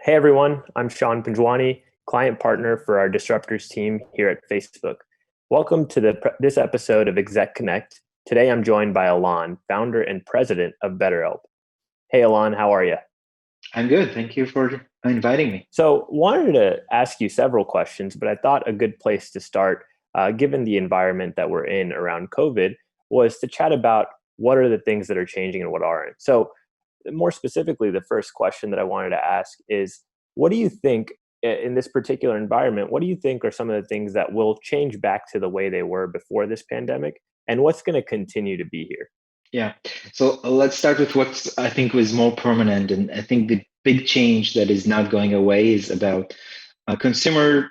Hey everyone, I'm Sean Pinjwani, client partner for our Disruptors team here at Facebook. Welcome to this episode of Exec Connect. Today I'm joined by Alon, founder and president of BetterHelp. Hey Alon, how are you? I'm good. Thank you for inviting me. So, wanted to ask you several questions, but I thought a good place to start, given the environment that we're in around COVID, was to chat about what are the things that are changing and what aren't. So, more specifically, the first question that I wanted to ask is what do you think in this particular environment, what do you think are some of the things that will change back to the way they were before this pandemic? And what's going to continue to be here? Yeah. So let's start with what I think was more permanent. And I think the big change that is not going away is about consumer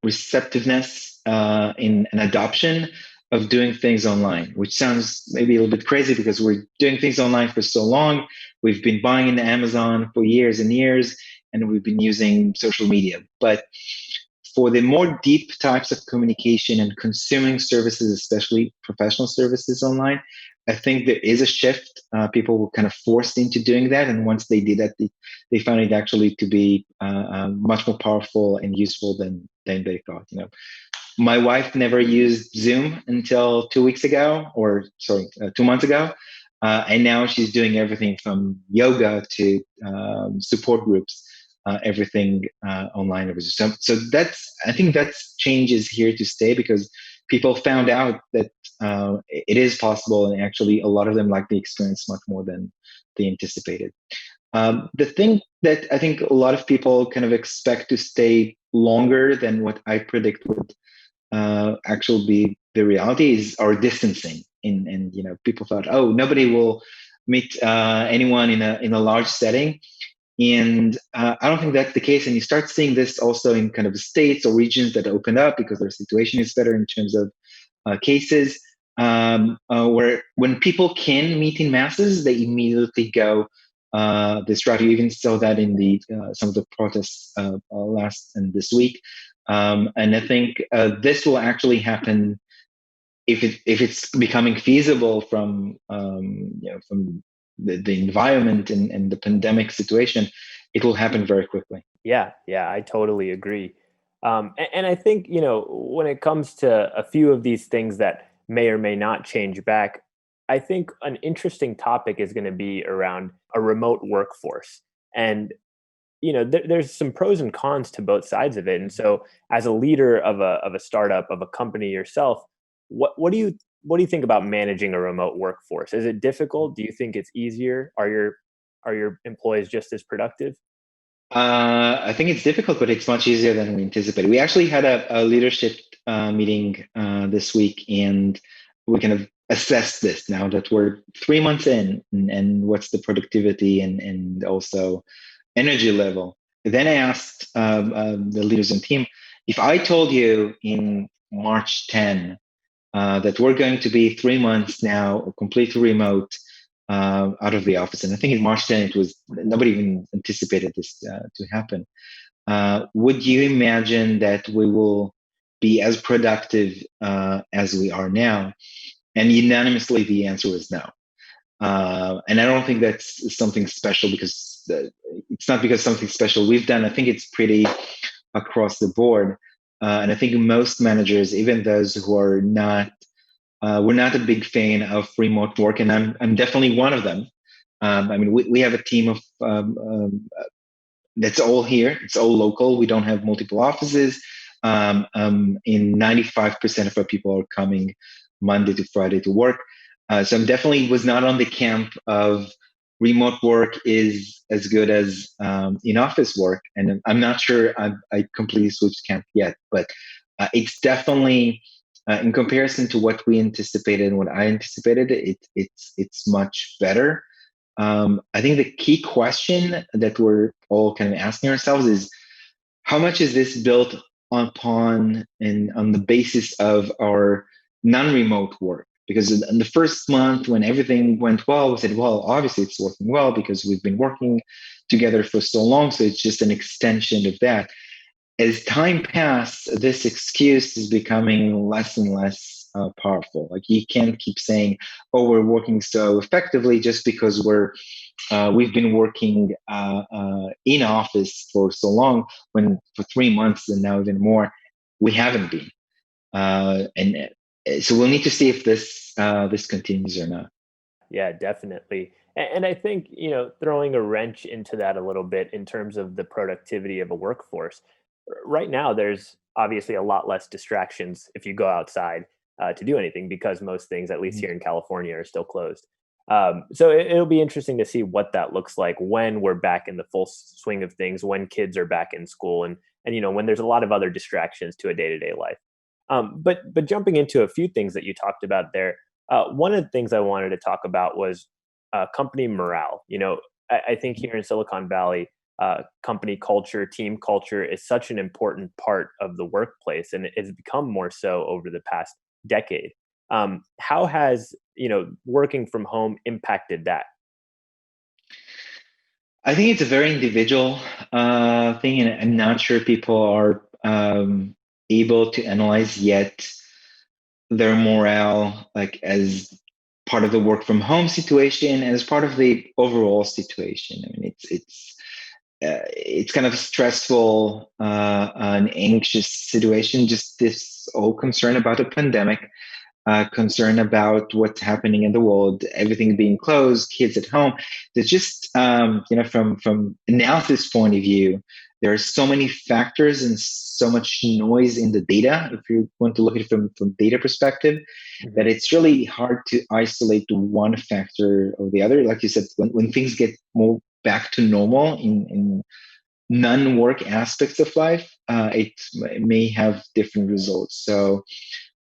receptiveness in an adoption of doing things online, which sounds maybe a little bit crazy because we're doing things online for so long. We've been buying in Amazon for years and years, and we've been using social media. But for the more deep types of communication and consuming services, especially professional services online, I think there is a shift. People were kind of forced into doing that, and once they did that, they found it actually to be much more powerful and useful than they thought. My wife never used Zoom until 2 weeks ago, or sorry, 2 months ago, and now she's doing everything from yoga to support groups, everything online. So that's I think that's change is here to stay because people found out that it is possible, and actually a lot of them like the experience much more than they anticipated. The thing that I think a lot of people kind of expect to stay longer than what I predict would actually be the reality is our distancing. And people thought, oh, nobody will meet anyone in a large setting, and I don't think that's the case. And you start seeing this also in kind of states or regions that open up because their situation is better in terms of cases, where when people can meet in masses, they immediately go this route. You even saw that in the some of the protests last and this week. And I think this will actually happen if it's becoming feasible from the environment and the pandemic situation. It will happen very quickly. Yeah, I totally agree. And I think, when it comes to a few of these things that may or may not change back, I think an interesting topic is going to be around a remote workforce. And, there's some pros and cons to both sides of it. And so as a leader of a startup, of a company yourself, what do you think about managing a remote workforce? Is it difficult? Do you think it's easier? Are your employees just as productive? I think it's difficult, but it's much easier than we anticipated. We actually had a leadership meeting this week, and we kind of assessed this now that we're 3 months in, and what's the productivity and also energy level. Then I asked the leaders and team, if I told you in March 10 that we're going to be 3 months now completely remote out of the office. And I think in March 10, it was nobody even anticipated this to happen. Would you imagine that we will be as productive as we are now? And unanimously, the answer was no. And I don't think that's something special because it's not because something special we've done. I think it's pretty across the board. And I think most managers, even those who are not, we're not a big fan of remote work, and I'm definitely one of them. I mean, we have a team of that's all here. It's all local. We don't have multiple offices. In 95% of our people are coming Monday to Friday to work. So I'm definitely was not on the camp of remote work is as good as in office work, and I'm not sure I completely switched camp yet, but it's definitely in comparison to what we anticipated and what I anticipated, it's much better. I think the key question that we're all kind of asking ourselves is how much is this built upon and on the basis of our non-remote work? Because in the first month, when everything went well, we said, well, obviously it's working well because we've been working together for so long. So it's just an extension of that. As time passed, this excuse is becoming less and less powerful. Like you can't keep saying, "Oh, we're working so effectively," just because we've been working in office for so long. When for 3 months and now even more, we haven't been. And so we'll need to see if this continues or not. Yeah, definitely. And I think, throwing a wrench into that a little bit in terms of the productivity of a workforce. Right now, there's obviously a lot less distractions if you go outside to do anything because most things, at least Mhm. here in California, are still closed. So it'll be interesting to see what that looks like when we're back in the full swing of things, when kids are back in school, and when there's a lot of other distractions to a day to day life. But jumping into a few things that you talked about there, one of the things I wanted to talk about was company morale. I think here in Silicon Valley, company culture, team culture is such an important part of the workplace, and it's become more so over the past decade. How has working from home impacted that? I think it's a very individual thing, and I'm not sure people are able to analyze yet their morale, like as part of the work from home situation and as part of the overall situation. I mean, it's kind of a stressful, an anxious situation. Just this whole concern about the pandemic, concern about what's happening in the world, everything being closed, kids at home. There's just, from analysis point of view, there are so many factors and so much noise in the data. If you want to look at it from data perspective, that Mhm. it's really hard to isolate one factor or the other. Like you said, when things get more back to normal in non-work aspects of life, it may have different results. So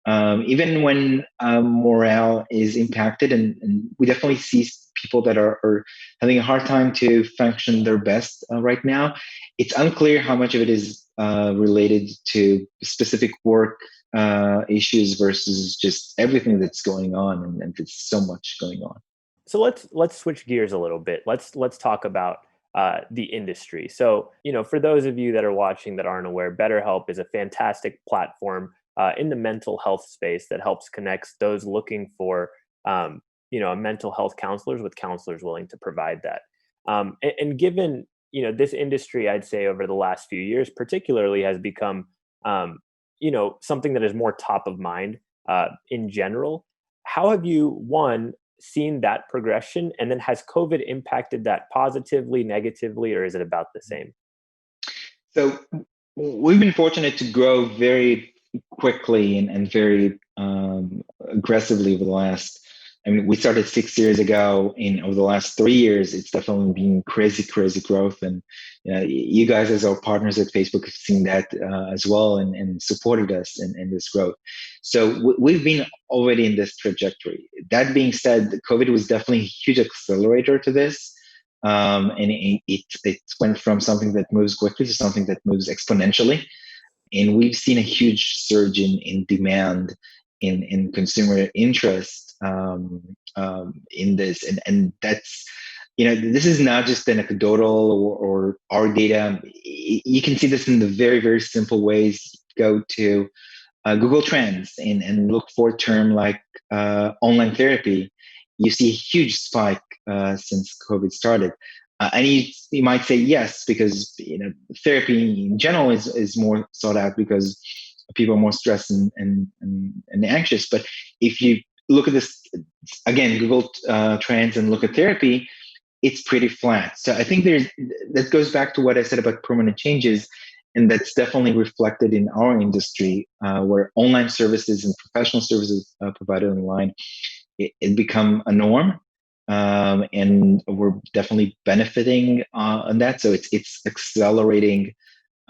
even when morale is impacted, and we definitely see people that are having a hard time to function their best right now, it's unclear how much of it is related to specific work issues versus just everything that's going on, and there's so much going on. So let's switch gears a little bit. Let's talk about the industry. So for those of you that are watching that aren't aware, BetterHelp is a fantastic platform in the mental health space that helps connects those looking for a mental health counselors with counselors willing to provide that. And given this industry, I'd say over the last few years, particularly, has become something that is more top of mind in general. How have you seen that progression? And then has COVID impacted that positively, negatively, or is it about the same? So we've been fortunate to grow very quickly and very aggressively over the last. I mean, we started 6 years ago. In over the last 3 years, it's definitely been crazy, crazy growth. And you guys, as our partners at Facebook, have seen that as well and supported us in this growth. So we've been already in this trajectory. That being said, COVID was definitely a huge accelerator to this, and it went from something that moves quickly to something that moves exponentially. And we've seen a huge surge in demand, in consumer interest in this, and that's this is not just anecdotal or our data. You can see this in the very, very simple ways. Go to Google Trends and look for a term like online therapy. You see a huge spike since COVID started. And you might say yes, because therapy in general is more sought out because people are more stressed and anxious. But if you look at this again, Google Trends and look at therapy, it's pretty flat. So I think that goes back to what I said about permanent changes, and that's definitely reflected in our industry, where online services and professional services provided online it become a norm, and we're definitely benefiting on that. So it's accelerating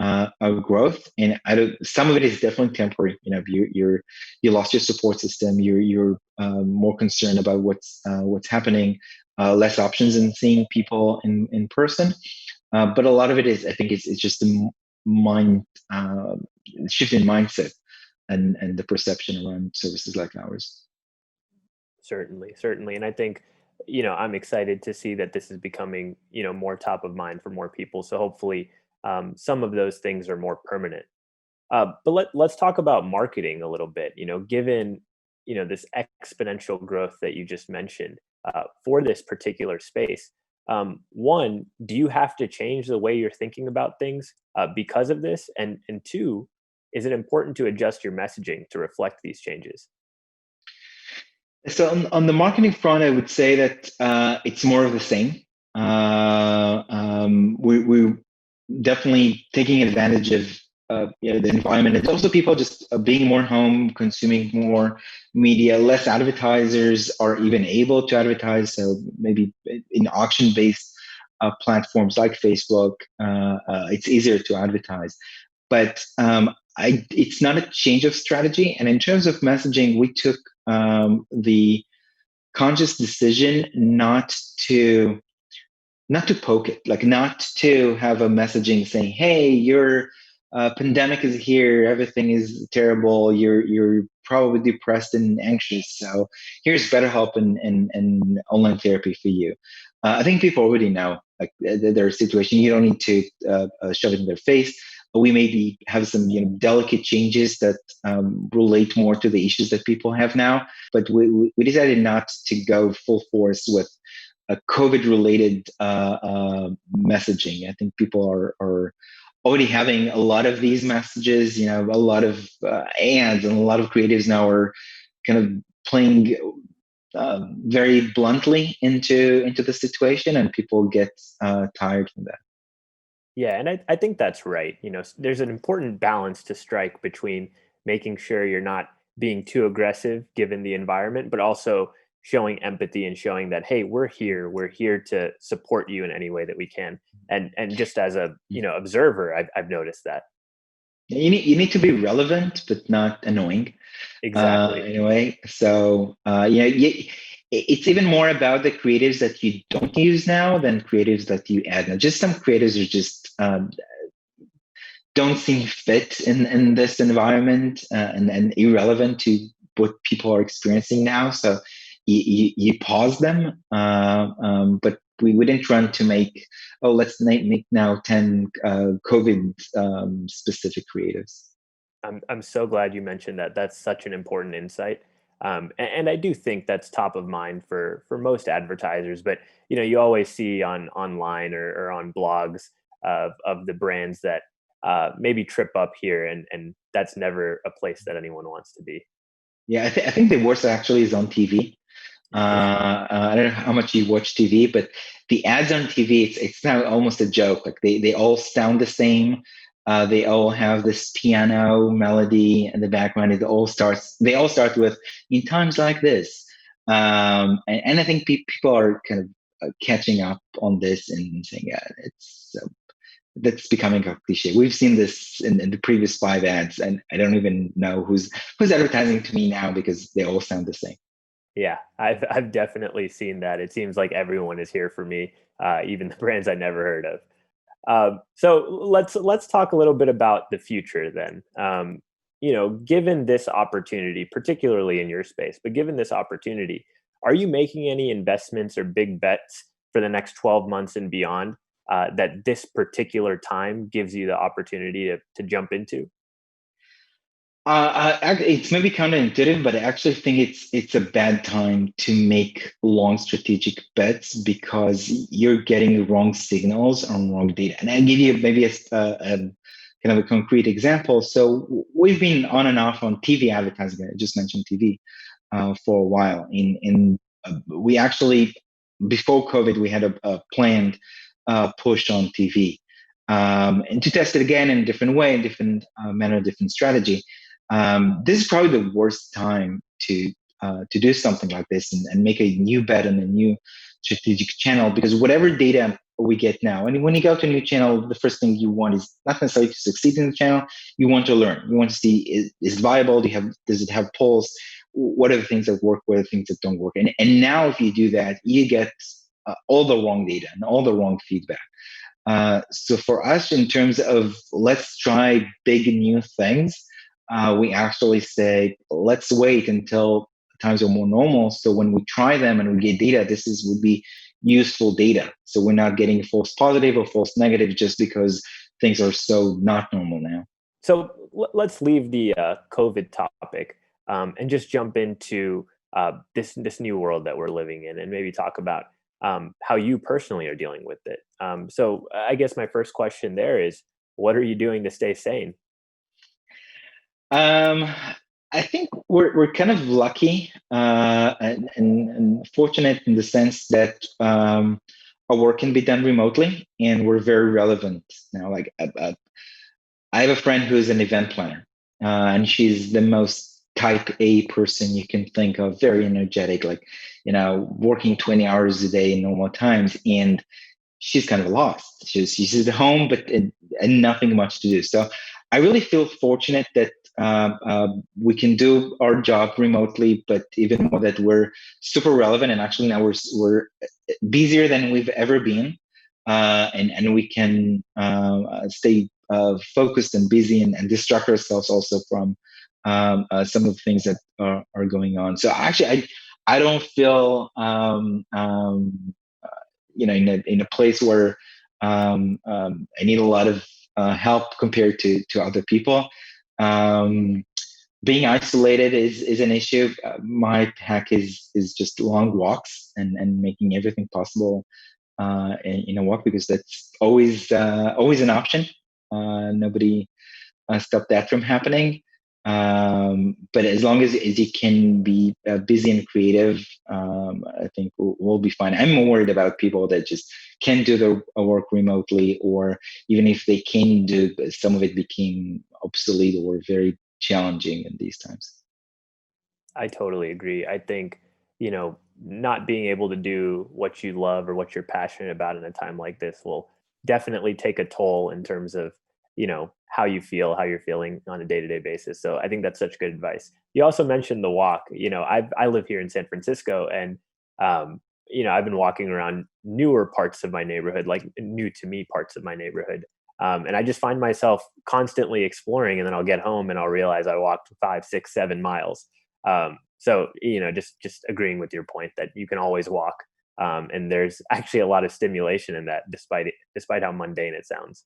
our growth, and some of it is definitely temporary. You lost your support system. You're more concerned about what's happening, less options in seeing people in person. But a lot of it is, I think, it's just a mind shift in mindset and the perception around services like ours. Certainly, certainly. And I think, I'm excited to see that this is becoming, more top of mind for more people. So hopefully, some of those things are more permanent. But let's talk about marketing a little bit. Given this exponential growth that you just mentioned for this particular space. One, do you have to change the way you're thinking about things because of this? And two, is it important to adjust your messaging to reflect these changes? So on the marketing front, I would say that it's more of the same. We're definitely taking advantage of the environment. It's also people just being more home, consuming more media. Less advertisers are even able to advertise. So maybe in auction-based platforms like Facebook, it's easier to advertise. But it's not a change of strategy. And in terms of messaging, we took the conscious decision not to poke it, like not to have a messaging saying, "Hey, your pandemic is here. Everything is terrible. You're probably depressed and anxious. So here's BetterHelp and online therapy for you." I think people already know like their situation. You don't need to shove it in their face. We maybe have some delicate changes that relate more to the issues that people have now. But we decided not to go full force with a COVID related messaging. I think people are already having a lot of these messages, a lot of ads, and a lot of creatives now are kind of playing very bluntly into the situation, and people get tired from that. Yeah, and I think that's right. There's an important balance to strike between making sure you're not being too aggressive given the environment, but also showing empathy and showing that, hey, we're here to support you in any way that we can. And just as a observer, I've noticed that. You need to be relevant, but not annoying. Exactly. In a way. So it's even more about the creatives that you don't use now than creatives that you add now. Just some creatives are just don't seem fit in this environment and irrelevant to what people are experiencing now. So you pause them, but we didn't run to make, oh, let's make now 10 COVID specific creatives. I'm so glad you mentioned that. That's such an important insight. And I do think that's top of mind for most advertisers. But you always see on online or on blogs of the brands that maybe trip up here, and that's never a place that anyone wants to be. Yeah, I think the worst actually is on TV. I don't know how much you watch TV, but the ads on TV, it's now almost a joke. Like they all sound the same. They all have this piano melody in the background. They all start with "in times like this," and I think people are kind of catching up on this and saying, "Yeah, it's that's becoming a cliche." We've seen this in the previous five ads, and I don't even know who's advertising to me now because they all sound the same. Yeah, I've definitely seen that. It seems like everyone is here for me, even the brands I never heard of. So let's talk a little bit about the future then. Given this opportunity, particularly in your space, but given this opportunity, are you making any investments or big bets for the next 12 months and beyond that this particular time gives you the opportunity to jump into? It's maybe counterintuitive, but I actually think it's a bad time to make long strategic bets because you're getting wrong signals on wrong data. And I'll give you maybe a kind of a concrete example. So we've been on and off on TV advertising. I just mentioned TV for a while. We actually before COVID we had a planned push on TV, and to test it again in a different way, in different manner, different strategy. This is probably the worst time to do something like this and make a new bet on a new strategic channel because whatever data we get now, and when you go to a new channel, the first thing you want is not necessarily to succeed in the channel. You want to learn. You want to see is it viable? Does it have polls? What are the things that work? What are the things that don't work? And now if you do that, you get all the wrong data and all the wrong feedback. So for us, in terms of let's try big new things, we actually say let's wait until times are more normal. So when we try them and we get data, would be useful data. So we're not getting false positive or false negative just because things are so not normal now. So let's leave the COVID topic. and just jump into this new world that we're living in, and maybe talk about how you personally are dealing with it. So I guess my first question there is, what are you doing to stay sane? Um, I think we're kind of lucky and fortunate in the sense that our work can be done remotely, and we're very relevant now. Like I have a friend who's an event planner, and she's the most type A person you can think of, very energetic, like, working 20 hours a day in normal times. And she's kind of lost. She's at home, but and nothing much to do. So I really feel fortunate that we can do our job remotely, but even more that we're super relevant. And actually now we're busier than we've ever been, and we can stay focused and busy, and distract ourselves also from some of the things that are going on. So actually, I don't feel in a place where I need a lot of help compared to other people. Um, Being isolated is an issue. My hack is just long walks, and making everything possible in a walk, because that's always an option. Nobody stop that from happening. But as long as you can be busy and creative, I think we'll be fine. I'm more worried about people that just can't do their work remotely, or even if they can do, some of it became obsolete or very challenging in these times. I totally agree. I think, not being able to do what you love or what you're passionate about in a time like this will definitely take a toll in terms of, how you feel, how you're feeling on a day-to-day basis. So I think that's such good advice. You also mentioned the walk. I live here in San Francisco, and um, I've been walking around newer parts of my neighborhood, like new to me parts of my neighborhood. And I just find myself constantly exploring, and then I'll get home and I'll realize I walked 5, 6, 7 miles. So just agreeing with your point that you can always walk, and there's actually a lot of stimulation in that, despite how mundane it sounds.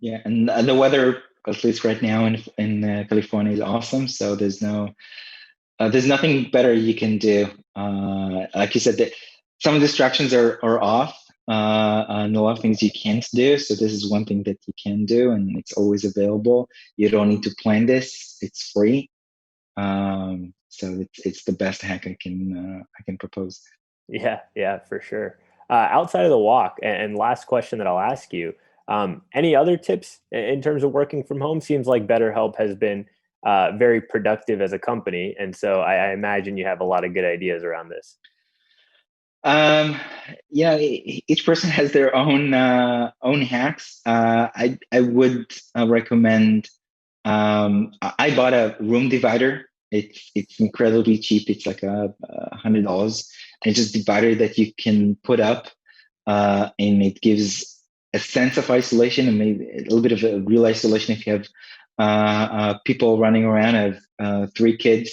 Yeah, and the weather, at least right now in California, is awesome. So there's nothing better you can do. Like you said, that some distractions are off, and a lot of things you can't do. So this is one thing that you can do, and it's always available. You don't need to plan this; it's free. So it's the best hack I can propose. Yeah, yeah, for sure. Outside of the walk, and last question that I'll ask you: any other tips in terms of working from home? Seems like BetterHelp has been very productive as a company, and so I imagine you have a lot of good ideas around this. Um, each person has their own hacks. I would recommend. I bought a room divider. It's incredibly cheap. It's like $100. It's just divider that you can put up, and it gives a sense of isolation, and maybe a little bit of a real isolation if you have people running around. I have 3 kids,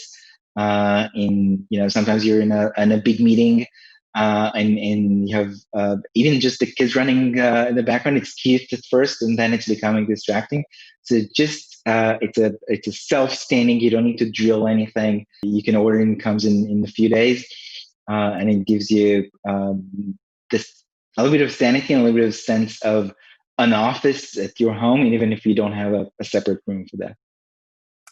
and sometimes you're in a big meeting, and you have even just the kids running in the background. It's cute at first, and then it's becoming distracting. So just it's a self-standing. You don't need to drill anything. You can order it, and it comes in a few days, and it gives you this a little bit of sanity and a little bit of sense of an office at your home, and even if you don't have a separate room for that.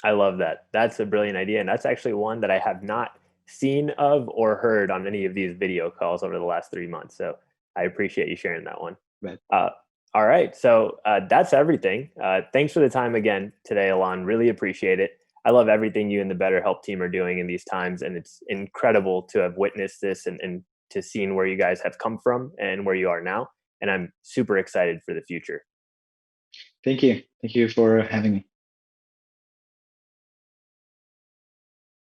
I love that. That's a brilliant idea, and that's actually one that I have not seen of or heard on any of these video calls over the last 3 months. So I appreciate you sharing that one. But Uh, all right, so that's everything. Thanks for the time again today, Alon. Really appreciate it. I love everything you and the BetterHelp team are doing in these times, and it's incredible to have witnessed this, and to seen where you guys have come from and where you are now. And I'm super excited for the future. thank you for having me.